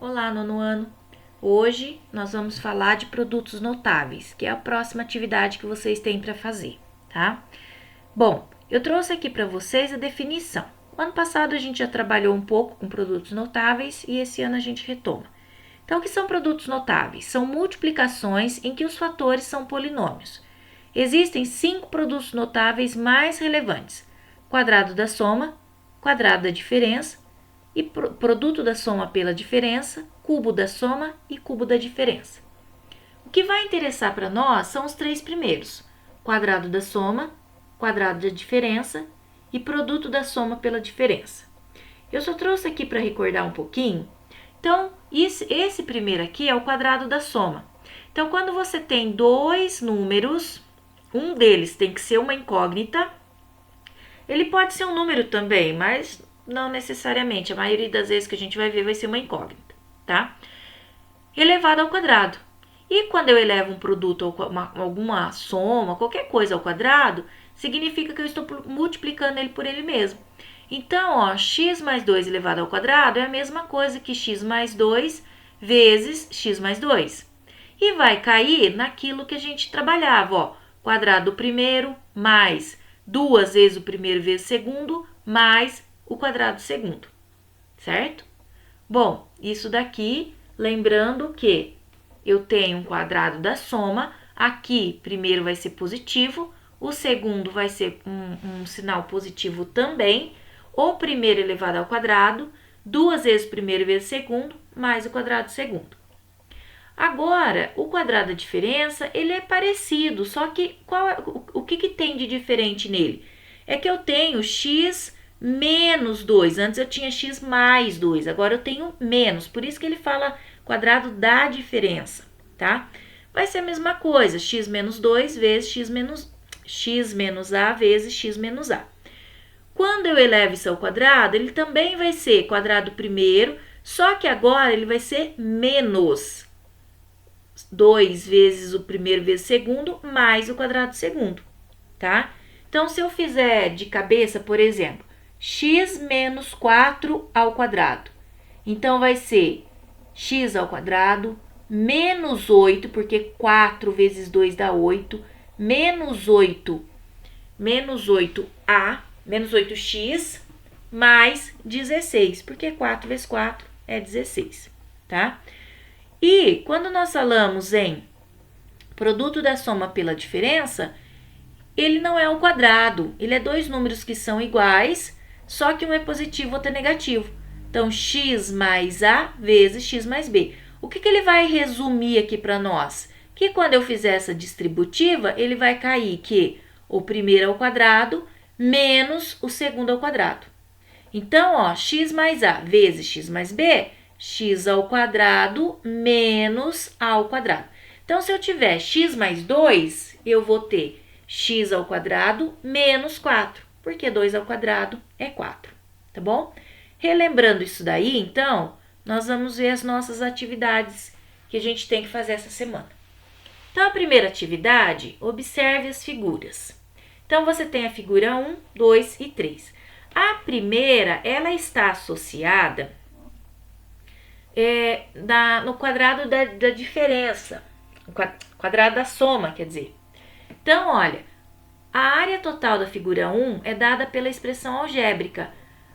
Olá, nono ano! Hoje nós vamos falar de produtos notáveis, que é a próxima atividade que vocês têm para fazer, tá? Bom, eu trouxe aqui para vocês a definição. O ano passado a gente já trabalhou um pouco com produtos notáveis e esse ano a gente retoma. Então, o que são produtos notáveis? São multiplicações em que os fatores são polinômios. Existem 5 produtos notáveis mais relevantes: quadrado da soma, quadrado da diferença, e produto da soma pela diferença, cubo da soma e cubo da diferença. O que vai interessar para nós são os 3 primeiros: quadrado da soma, quadrado da diferença e produto da soma pela diferença. Eu só trouxe aqui para recordar um pouquinho. Então, esse primeiro aqui é o quadrado da soma. Então, quando você tem dois números, um deles tem que ser uma incógnita. Ele pode ser um número também, mas não necessariamente. A maioria das vezes que a gente vai ver vai ser uma incógnita, tá? Elevado ao quadrado. E quando eu elevo um produto ou alguma soma, qualquer coisa ao quadrado, significa que eu estou multiplicando ele por ele mesmo. Então, ó, x mais 2 elevado ao quadrado é a mesma coisa que x mais 2 vezes x mais 2. E vai cair naquilo que a gente trabalhava, ó, quadrado do primeiro mais 2 vezes o primeiro vezes o segundo, mais o quadrado do segundo, certo? Bom, isso daqui, lembrando que eu tenho um quadrado da soma, aqui primeiro vai ser positivo, o segundo vai ser um sinal positivo também, o primeiro elevado ao quadrado, 2 vezes o primeiro vezes o segundo, mais o quadrado do segundo. Agora, o quadrado da diferença, ele é parecido, só que o que tem de diferente nele? É que eu tenho x menos 2, antes eu tinha x mais 2, agora eu tenho menos, por isso que ele fala quadrado da diferença, tá? Vai ser a mesma coisa, x menos 2 vezes x menos a vezes x menos a. Quando eu elevo isso ao quadrado, ele também vai ser quadrado primeiro, só que agora ele vai ser menos 2 vezes o primeiro vezes o segundo, mais o quadrado do segundo, tá? Então, se eu fizer de cabeça, por exemplo, x menos 4 ao quadrado. Então, vai ser x ao quadrado menos 8, porque 4 vezes 2 dá 8, menos 8 menos 8x, mais 16, porque 4 vezes 4 é 16, tá? E quando nós falamos em produto da soma pela diferença, ele não é ao quadrado, ele é dois números que são iguais, só que um é positivo e outro é negativo. Então, x mais a vezes x mais b. O que ele vai resumir aqui para nós? Que quando eu fizer essa distributiva, ele vai cair que o primeiro ao quadrado menos o segundo ao quadrado. Então, ó, x mais a vezes x mais b, x ao quadrado menos a ao quadrado. Então, se eu tiver x mais 2, eu vou ter x ao quadrado menos 4, porque 2 ao quadrado é 4, tá bom? Relembrando isso daí, então, nós vamos ver as nossas atividades que a gente tem que fazer essa semana. Então, a primeira atividade, observe as figuras. Então, você tem a figura 1, 2 e 3. A primeira, ela está associada no quadrado da diferença, quadrado da soma, quer dizer. Então, olha, a área total da figura 1 é dada pela expressão algébrica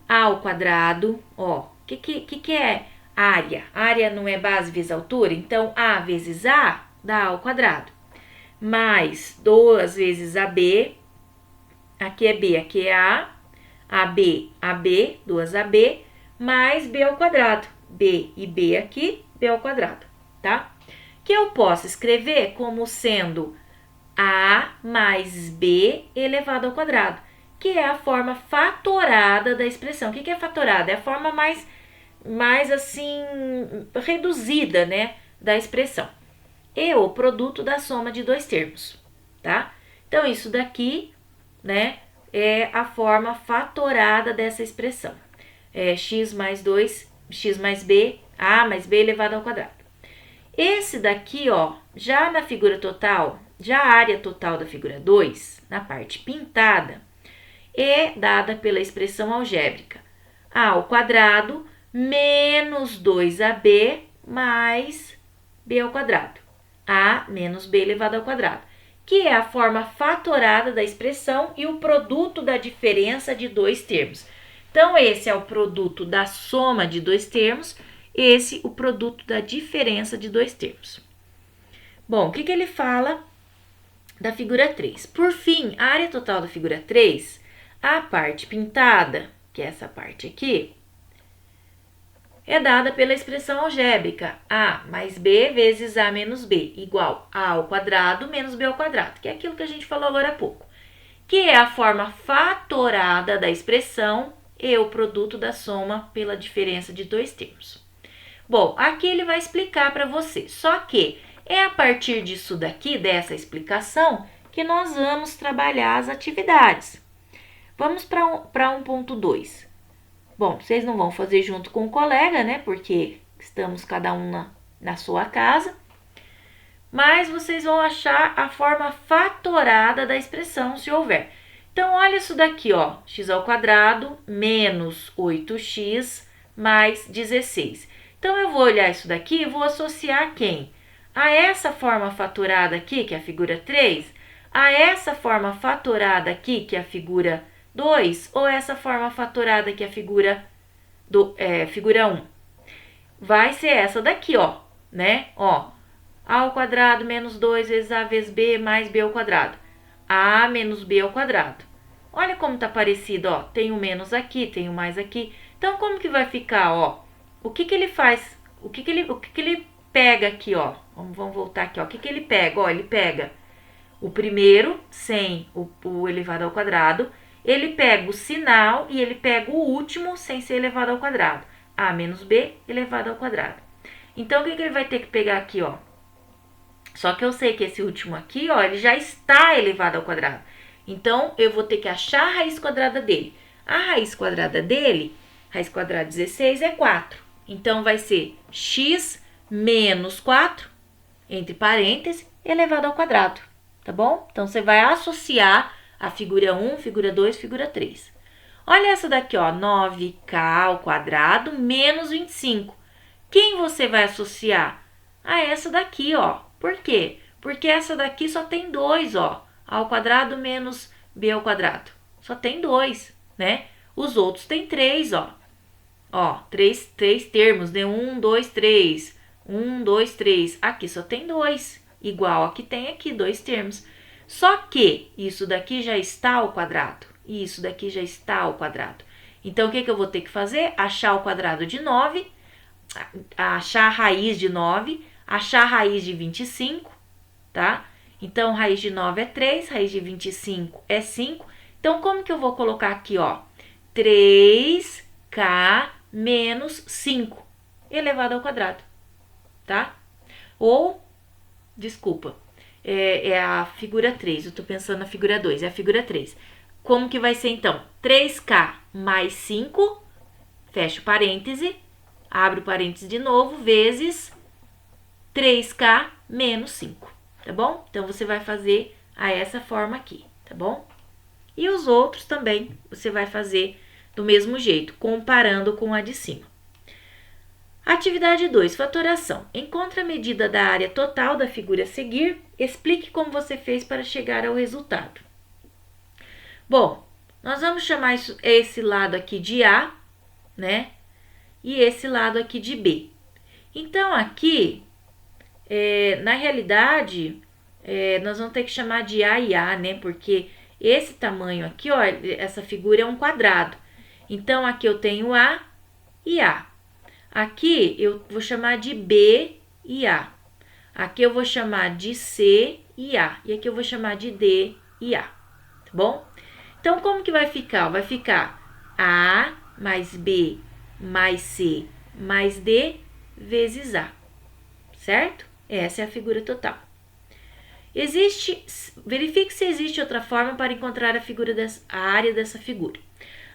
a ao quadrado, ó, o que é área? Área não é base vezes altura, então a vezes a dá ao quadrado, mais 2 vezes AB, aqui é B, aqui é AB, 2AB, mais B ao quadrado, B e B aqui, B ao quadrado, tá? Que eu posso escrever como sendo A mais B elevado ao quadrado, que é a forma fatorada da expressão. O que é fatorada? É a forma mais assim, reduzida, né, da expressão. E o produto da soma de dois termos, tá? Então, isso daqui, né, é a forma fatorada dessa expressão. É x mais 2, x mais b, a mais b elevado ao quadrado. Esse daqui, ó, já na figura total, já a área total da figura 2, na parte pintada, é dada pela expressão algébrica a ao quadrado menos 2ab mais b ao quadrado. A menos b elevado ao quadrado, que é a forma fatorada da expressão e o produto da diferença de dois termos. Então, esse é o produto da soma de dois termos, esse o produto da diferença de dois termos. Bom, o que ele fala da figura 3? Por fim, a área total da figura 3, a parte pintada, que é essa parte aqui, é dada pela expressão algébrica a mais b vezes a menos b, igual a ao quadrado menos b ao quadrado, que é aquilo que a gente falou agora há pouco, que é a forma fatorada da expressão e o produto da soma pela diferença de dois termos. Bom, aqui ele vai explicar para você, só que é a partir disso daqui, dessa explicação, que nós vamos trabalhar as atividades. Vamos para 1.2. Bom, vocês não vão fazer junto com o colega, né? Porque estamos cada um na sua casa. Mas vocês vão achar a forma fatorada da expressão, se houver. Então, olha isso daqui, ó. X ao quadrado menos 8x mais 16. Então, eu vou olhar isso daqui e vou associar quem? A essa forma fatorada aqui, que é a figura 3, a essa forma fatorada aqui, que é a figura 2, ou essa forma fatorada que é a figura 1. Vai ser essa daqui, ó, né? Ó, a ao quadrado menos 2 vezes a vezes b mais b ao quadrado. A menos b ao quadrado. Olha como tá parecido, ó. Tem o menos aqui, tem o mais aqui. Então, como que vai ficar, ó? O que ele faz? O que ele pega aqui, ó? Vamos voltar aqui, ó. O que ele pega? Ó, ele pega o primeiro sem o elevado ao quadrado. Ele pega o sinal e ele pega o último sem ser elevado ao quadrado. A menos b elevado ao quadrado. Então, o que ele vai ter que pegar aqui, ó? Só que eu sei que esse último aqui, ó, ele já está elevado ao quadrado. Então, eu vou ter que achar a raiz quadrada dele. A raiz quadrada dele, raiz quadrada de 16, é 4. Então, vai ser x menos 4, entre parênteses, elevado ao quadrado. Tá bom? Então, você vai associar a figura 1, figura 2, figura 3. Olha essa daqui, ó, 9k ao quadrado menos 25. Quem você vai associar? A essa daqui, ó. Por quê? Porque essa daqui só tem 2, ó. A ao quadrado menos b ao quadrado. Só tem 2, né? Os outros tem 3, ó. Ó, 3 termos, né? 1, 2, 3. 1, 2, 3. Aqui só tem 2. Igual a que tem aqui, 2 termos. Só que isso daqui já está ao quadrado. E isso daqui já está ao quadrado. Então, o que eu vou ter que fazer? Achar o quadrado de 9, achar a raiz de 9, achar a raiz de 25, tá? Então, raiz de 9 é 3, raiz de 25 é 5. Então, como que eu vou colocar aqui, ó? 3k menos 5 elevado ao quadrado, tá? Ou, desculpa, é a figura 3, eu tô pensando na figura 2, é a figura 3. Como que vai ser, então? 3k mais 5, fecha o parêntese, abre o parêntese de novo, vezes 3k menos 5, tá bom? Então, você vai fazer a essa forma aqui, tá bom? E os outros também você vai fazer do mesmo jeito, comparando com a de cima. Atividade 2, fatoração. Encontre a medida da área total da figura a seguir. Explique como você fez para chegar ao resultado. Bom, nós vamos chamar esse lado aqui de A, né? E esse lado aqui de B. Então, aqui, na realidade, nós vamos ter que chamar de A e A, né? Porque esse tamanho aqui, ó, essa figura é um quadrado. Então, aqui eu tenho A e A. Aqui eu vou chamar de B e A. Aqui eu vou chamar de C e A. E aqui eu vou chamar de D e A. Tá bom? Então, como que vai ficar? Vai ficar A mais B mais C mais D vezes A. Certo? Essa é a figura total. Verifique se existe outra forma para encontrar a área dessa figura.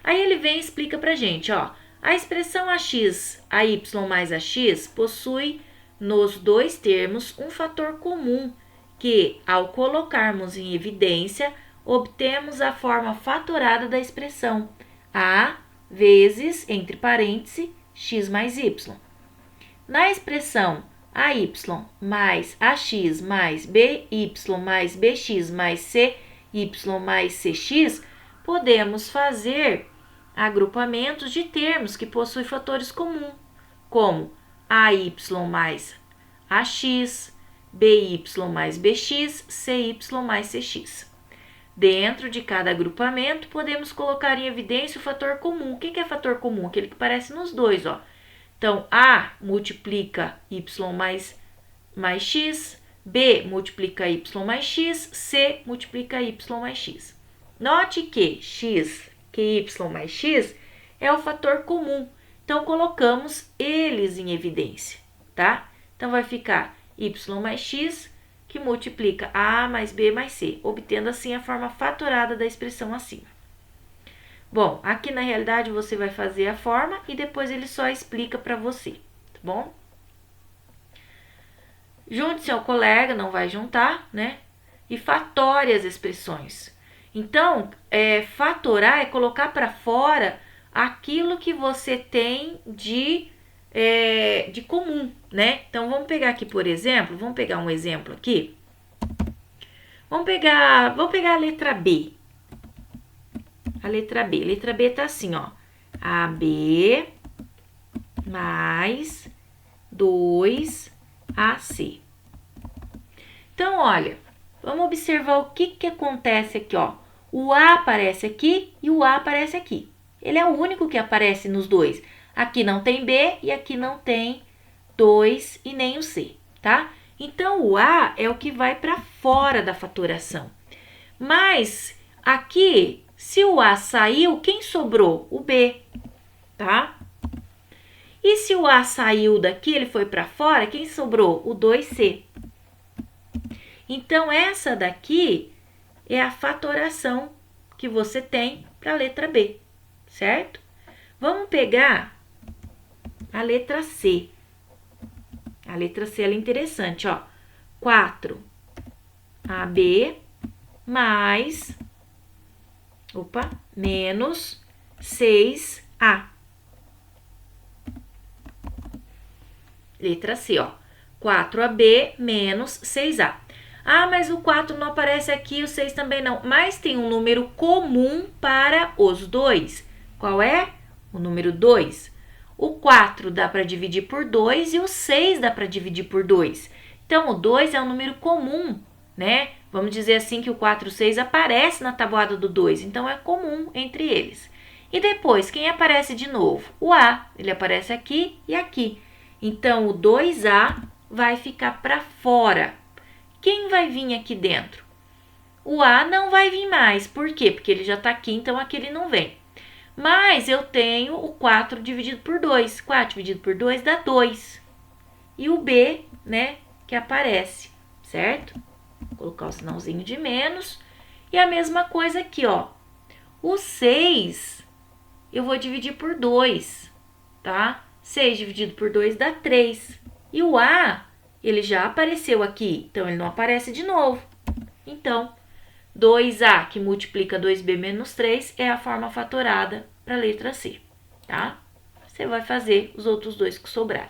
Aí ele vem e explica pra gente, ó. A expressão AX, AY mais AX possui nos dois termos um fator comum que, ao colocarmos em evidência, obtemos a forma fatorada da expressão A vezes, entre parênteses, x mais y. Na expressão AY mais AX mais BY mais BX mais CY mais CX, podemos fazer agrupamentos de termos que possuem fatores comuns, como AY mais AX, BY mais BX, CY mais CX. Dentro de cada agrupamento, podemos colocar em evidência o fator comum. O que é fator comum? Aquele que aparece nos dois, ó. Então, A multiplica Y mais X, B multiplica Y mais X, C multiplica Y mais X. Note que X, que Y mais X é o fator comum. Então, colocamos eles em evidência, tá? Então, vai ficar Y mais X, que multiplica A mais B mais C, obtendo assim a forma fatorada da expressão acima. Bom, aqui na realidade você vai fazer a forma e depois ele só explica para você, tá bom? Junte-se ao colega, não vai juntar, né? E fatore as expressões. Então, fatorar é colocar para fora aquilo que você tem de comum, né? Então, vamos pegar aqui, por exemplo, vamos pegar um exemplo aqui. Vamos pegar a letra B. A letra B tá assim, ó. AB mais 2AC. Então, olha, vamos observar o que acontece aqui, ó. O A aparece aqui e o A aparece aqui. Ele é o único que aparece nos dois. Aqui não tem B e aqui não tem 2 e nem o C, tá? Então, o A é o que vai para fora da fatoração. Mas, aqui, se o A saiu, quem sobrou? O B, tá? E se o A saiu daqui, ele foi para fora, quem sobrou? O 2C. Então, essa daqui é a fatoração que você tem para a letra B, certo? Vamos pegar a letra C. A letra C é interessante, ó. 4AB mais, menos 6A. Letra C, ó. 4AB menos 6A. Ah, mas o 4 não aparece aqui, o 6 também não. Mas tem um número comum para os dois. Qual é? O número 2. O 4 dá para dividir por 2 e o 6 dá para dividir por 2. Então, o 2 é um número comum, né? Vamos dizer assim que o 4 e o 6 aparece na tabuada do 2. Então, é comum entre eles. E depois, quem aparece de novo? O A. Ele aparece aqui e aqui. Então, o 2A vai ficar para fora. Quem vai vir aqui dentro? O A não vai vir mais. Por quê? Porque ele já está aqui, então aqui ele não vem. Mas eu tenho o 4 dividido por 2. 4 dividido por 2 dá 2. E o B, né, que aparece, certo? Vou colocar o sinalzinho de menos. E a mesma coisa aqui, ó. O 6 eu vou dividir por 2, tá? 6 dividido por 2 dá 3. E o A, ele já apareceu aqui, então ele não aparece de novo. Então, 2A que multiplica 2B menos 3 é a forma fatorada para a letra C, tá? Você vai fazer os outros dois que sobrarem.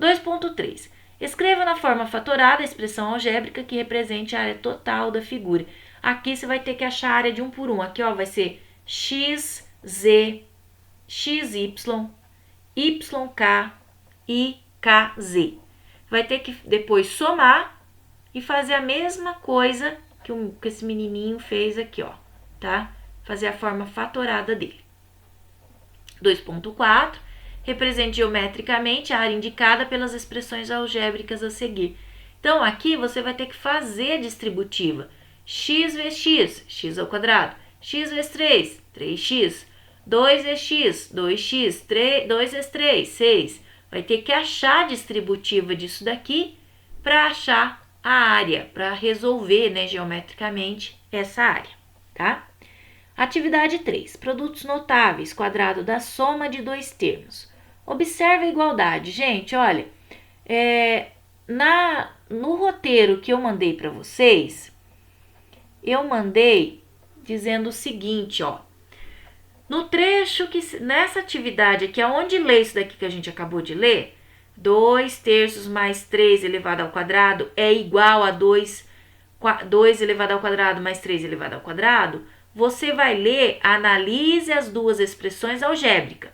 2.3. Escreva na forma fatorada a expressão algébrica que represente a área total da figura. Aqui você vai ter que achar a área de 1 por 1. Aqui, ó, vai ser x, z, xy, yk e kz. Vai ter que depois somar e fazer a mesma coisa que esse menininho fez aqui, ó, tá? Fazer a forma fatorada dele. 2.4. Represente geometricamente a área indicada pelas expressões algébricas a seguir. Então, aqui você vai ter que fazer a distributiva. X vezes x, x ao quadrado. X vezes 3, 3x. 2 vezes x, 2x. 2 vezes 3, 6. Vai ter que achar a distributiva disso daqui para achar a área, para resolver, né, geometricamente essa área, tá? Atividade 3. Produtos notáveis, quadrado da soma de dois termos. Observe a igualdade. Gente, olha, no roteiro que eu mandei para vocês, eu mandei dizendo o seguinte, ó. No trecho nessa atividade aqui, aonde lê isso daqui que a gente acabou de ler, 2/3 mais 3 elevado ao quadrado é igual a 2 elevado ao quadrado mais 3 elevado ao quadrado, você vai ler, analise as duas expressões algébricas.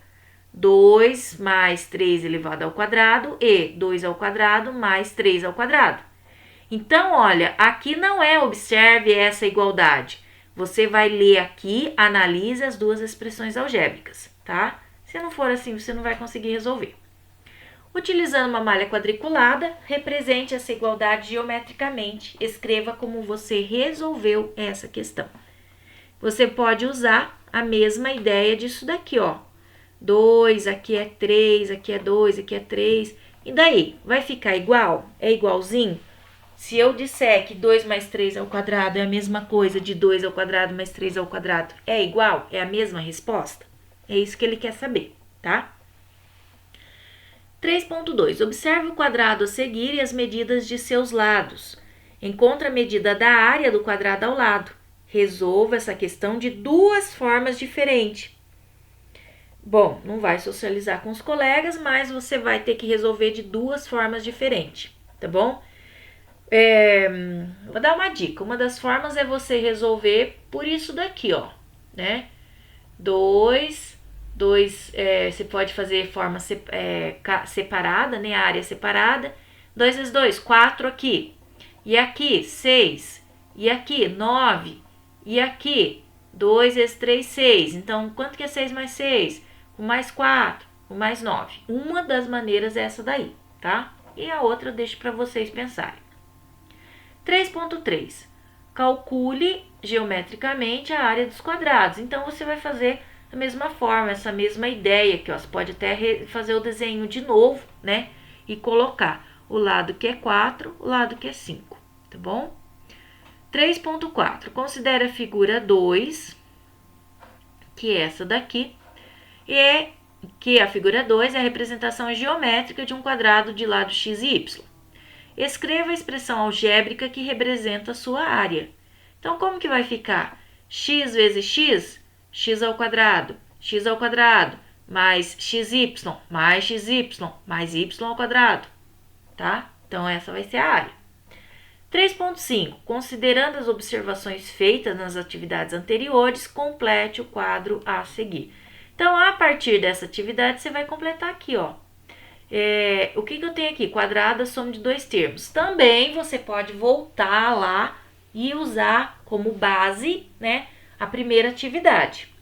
2 mais 3 elevado ao quadrado e 2 ao quadrado mais 3 ao quadrado. Então, olha, aqui não é observe essa igualdade. Você vai ler aqui, analise as duas expressões algébricas, tá? Se não for assim, você não vai conseguir resolver. Utilizando uma malha quadriculada, represente essa igualdade geometricamente. Escreva como você resolveu essa questão. Você pode usar a mesma ideia disso daqui, ó. 2, aqui é 3, aqui é 2, aqui é 3. E daí? Vai ficar igual? É igualzinho? Se eu disser que 2 mais 3 ao quadrado é a mesma coisa de 2 ao quadrado mais 3 ao quadrado, é igual? É a mesma resposta? É isso que ele quer saber, tá? 3.2. Observe o quadrado a seguir e as medidas de seus lados. Encontre a medida da área do quadrado ao lado. Resolva essa questão de duas formas diferentes. Bom, não vai socializar com os colegas, mas você vai ter que resolver de duas formas diferentes, tá bom? Vou dar uma dica. Uma das formas é você resolver por isso daqui, ó, né? 2, você pode fazer forma separada, né? A área separada. 2 vezes 2, 4 aqui. E aqui, 6. E aqui, 9. E aqui, 2 vezes 3, 6. Então, quanto que é 6 mais 6? O mais 4, o mais 9. Uma das maneiras é essa daí, tá? E a outra eu deixo para vocês pensarem. 3.3. Calcule geometricamente a área dos quadrados. Então, você vai fazer da mesma forma, essa mesma ideia aqui, ó. Você pode até fazer o desenho de novo, né? E colocar o lado que é 4, o lado que é 5, tá bom? 3.4. Considere a figura 2, que é essa daqui, e que a figura 2 é a representação geométrica de um quadrado de lado x e y. Escreva a expressão algébrica que representa a sua área. Então, como que vai ficar? X vezes x, x ao quadrado, mais xy, mais y ao quadrado, tá? Então, essa vai ser a área. 3.5. Considerando as observações feitas nas atividades anteriores, complete o quadro a seguir. Então, a partir dessa atividade, você vai completar aqui, ó. O que eu tenho aqui? Quadrado, a soma de dois termos. Também você pode voltar lá e usar como base, né, a primeira atividade.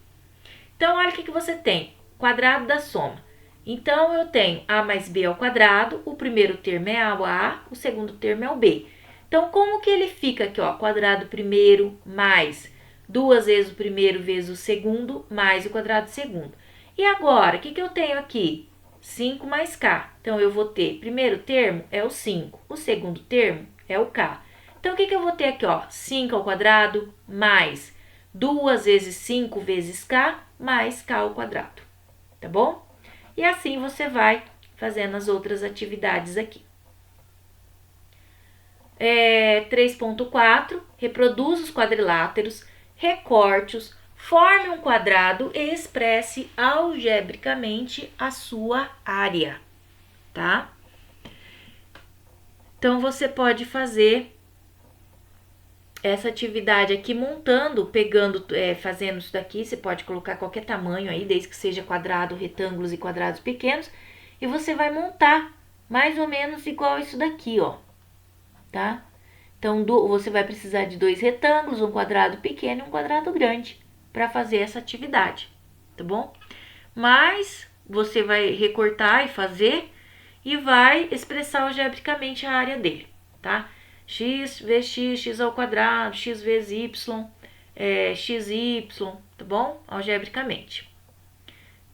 Então, olha o que você tem. Quadrado da soma. Então, eu tenho a mais b ao quadrado, o primeiro termo é o a, o segundo termo é o b. Então, como que ele fica aqui, ó? Quadrado primeiro mais 2 vezes o primeiro vezes o segundo, mais o quadrado segundo. E agora, o que eu tenho aqui? 5 mais k. Então, eu vou ter, primeiro termo é o 5, o segundo termo é o k. Então, o que eu vou ter aqui, ó? 5 ao quadrado mais 2 vezes 5 vezes k, mais k ao quadrado, tá bom? E assim você vai fazendo as outras atividades aqui. 3.4, reproduza os quadriláteros, recorte-os, forme um quadrado e expresse algebricamente a sua área, tá? Então, você pode fazer essa atividade aqui montando, fazendo isso daqui. Você pode colocar qualquer tamanho aí, desde que seja quadrado, retângulos e quadrados pequenos. E você vai montar mais ou menos igual isso daqui, ó, tá? Então, você vai precisar de 2 retângulos, um quadrado pequeno e um quadrado grande para fazer essa atividade, tá bom? Mas você vai recortar e fazer e vai expressar algebricamente a área dele, tá? X vezes x, x ao quadrado, x vezes y, xy, tá bom? Algebricamente.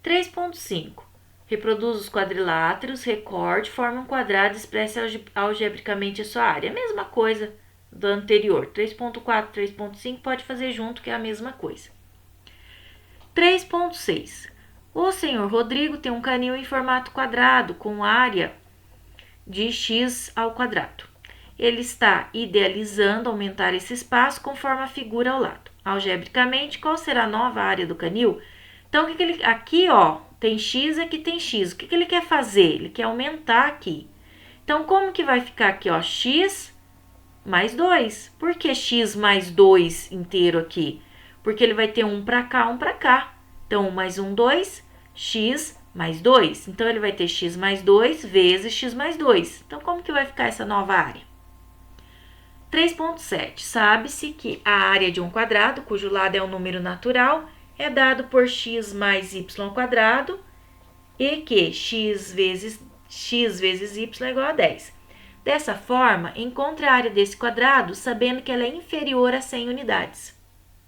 3.5. Reproduz os quadriláteros, recorte, forma um quadrado e expresse algebricamente a sua área. A mesma coisa do anterior. 3.4, 3.5 pode fazer junto, que é a mesma coisa. 3.6. O senhor Rodrigo tem um canil em formato quadrado com área de x ao quadrado. Ele está idealizando aumentar esse espaço conforme a figura ao lado. Algebricamente, qual será a nova área do canil? Então, aqui, ó, tem x, aqui tem x. O que ele quer fazer? Ele quer aumentar aqui. Então, como que vai ficar aqui, ó? X mais 2. Por que x mais 2 inteiro aqui? Porque ele vai ter um para cá, um para cá. Então, 1 mais 1, 2, x mais 2. Então, ele vai ter x mais 2 vezes x mais 2. Então, como que vai ficar essa nova área? 3.7. Sabe-se que a área de um quadrado, cujo lado é um número natural, é dado por x mais y ao quadrado e que x vezes y é igual a 10. Dessa forma, encontre a área desse quadrado sabendo que ela é inferior a 100 unidades,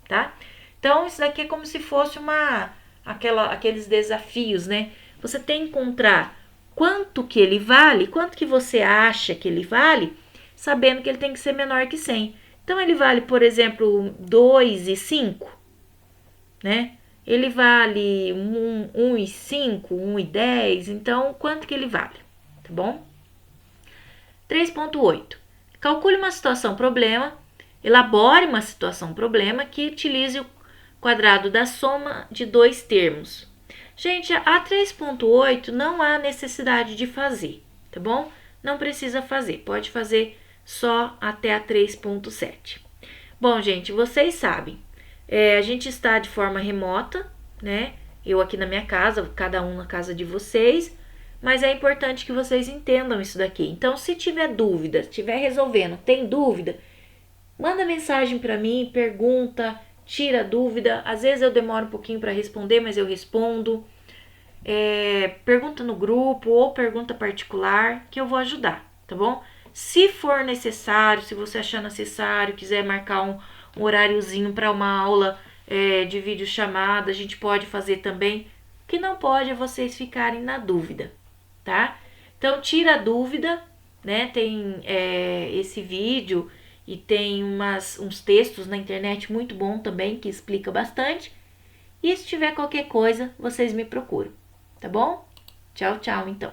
tá? Então, isso daqui é como se fosse aqueles desafios, né? Você tem que encontrar quanto que ele vale, quanto que você acha que ele vale, sabendo que ele tem que ser menor que 100. Então, ele vale, por exemplo, 2,5, né? Ele vale 1,5, 1,10, então, quanto que ele vale, tá bom? 3.8. Calcule uma situação problema, elabore uma situação problema que utilize o quadrado da soma de dois termos. Gente, a 3.8 não há necessidade de fazer, tá bom? Não precisa fazer, pode fazer só até a 3.7. Bom, gente, vocês sabem, a gente está de forma remota, né? Eu aqui na minha casa, cada um na casa de vocês, mas é importante que vocês entendam isso daqui. Então, se tiver dúvida, estiver resolvendo, tem dúvida, manda mensagem para mim, pergunta, tira dúvida. Às vezes eu demoro um pouquinho para responder, mas eu respondo. Pergunta no grupo ou pergunta particular que eu vou ajudar, tá bom? Se for necessário, se você achar necessário, quiser marcar um horáriozinho para uma aula de videochamada, a gente pode fazer também. O que não pode é vocês ficarem na dúvida, tá? Então, tira a dúvida, né? Tem esse vídeo e tem uns textos na internet muito bom também, que explica bastante. E se tiver qualquer coisa, vocês me procuram, tá bom? Tchau, tchau, então.